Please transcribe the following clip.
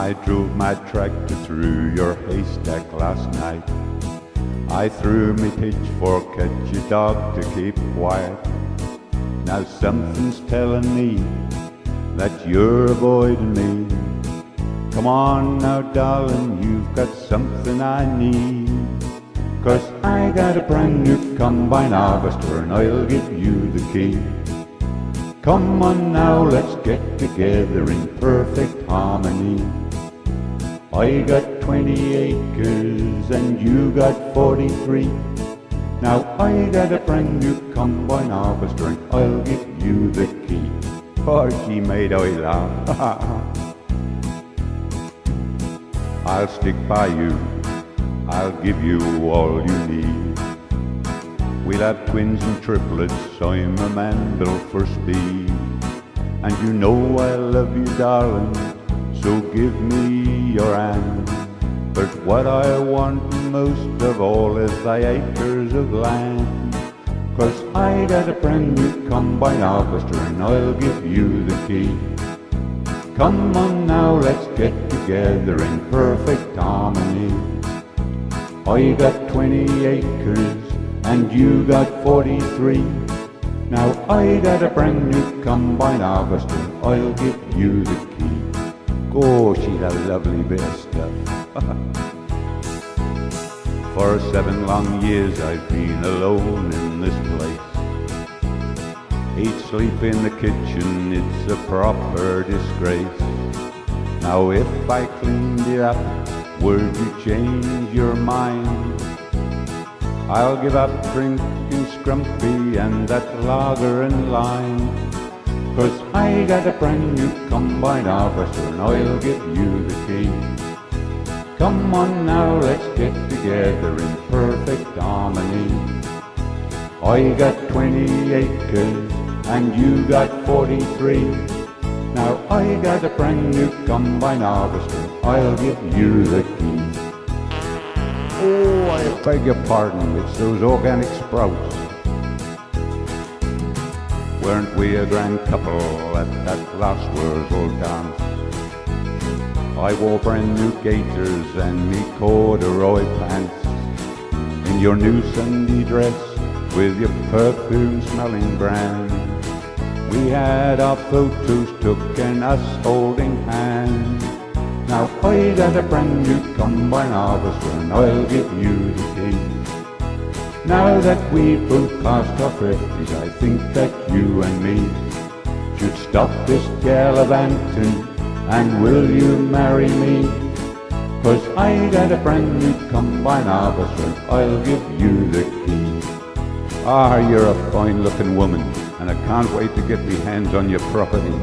I drove my tractor through your haystack last night. I threw me pitchfork at your dog to keep quiet. Now something's telling me that you're avoiding me. Come on now, darling, you've got something I need. 'Cause I got a brand new combine harvester and I'll give you the key. Come on now, let's get together in perfect harmony. I got 20 acres and you got 43. Now I got a brand new combine harvester and I'll give you the key. Oh, she made I laugh. I'll stick by you, I'll give you all you need. We'll have twins and triplets, I'm a man built for speed. And you know I love you, darling, so give me your hand. But what I want most of all is thy acres of land. 'Cause I got a brand new combine harvester and I'll give you the key. Come on now, let's get together in perfect harmony. I got 20 acres and you got 43. Now I got a brand new combine harvester, I'll give you the key. Oh, she's a lovely bit of stuff. For 7 long years I've been alone in this place. Eat, sleep in the kitchen, it's a proper disgrace. Now if I cleaned it up, would you change your mind? I'll give up drinking scrumpy and that lager and lime. 'Cause I got a brand new combine harvester and I'll give you the key. Come on now, let's get together in perfect harmony. I got 20 acres and you got 43. Now I got a brand new combine harvester, I'll give you the key. Oh, I beg your pardon, it's those organic sprouts. Weren't we a grand couple at that last Wurzel dance? I wore brand new gaiters and me corduroy pants. In your new Sunday dress with your perfume smelling brand. We had our photos took and us holding hands. Now I got a brand new combine harvester and I'll give you the key. Now that we've both passed our 50s, I think that you and me should stop this gallivanting, and will you marry me? 'Cause I got a brand new combine harvester and I'll give you the key. Ah, you're a fine looking woman and I can't wait to get me hands on your property.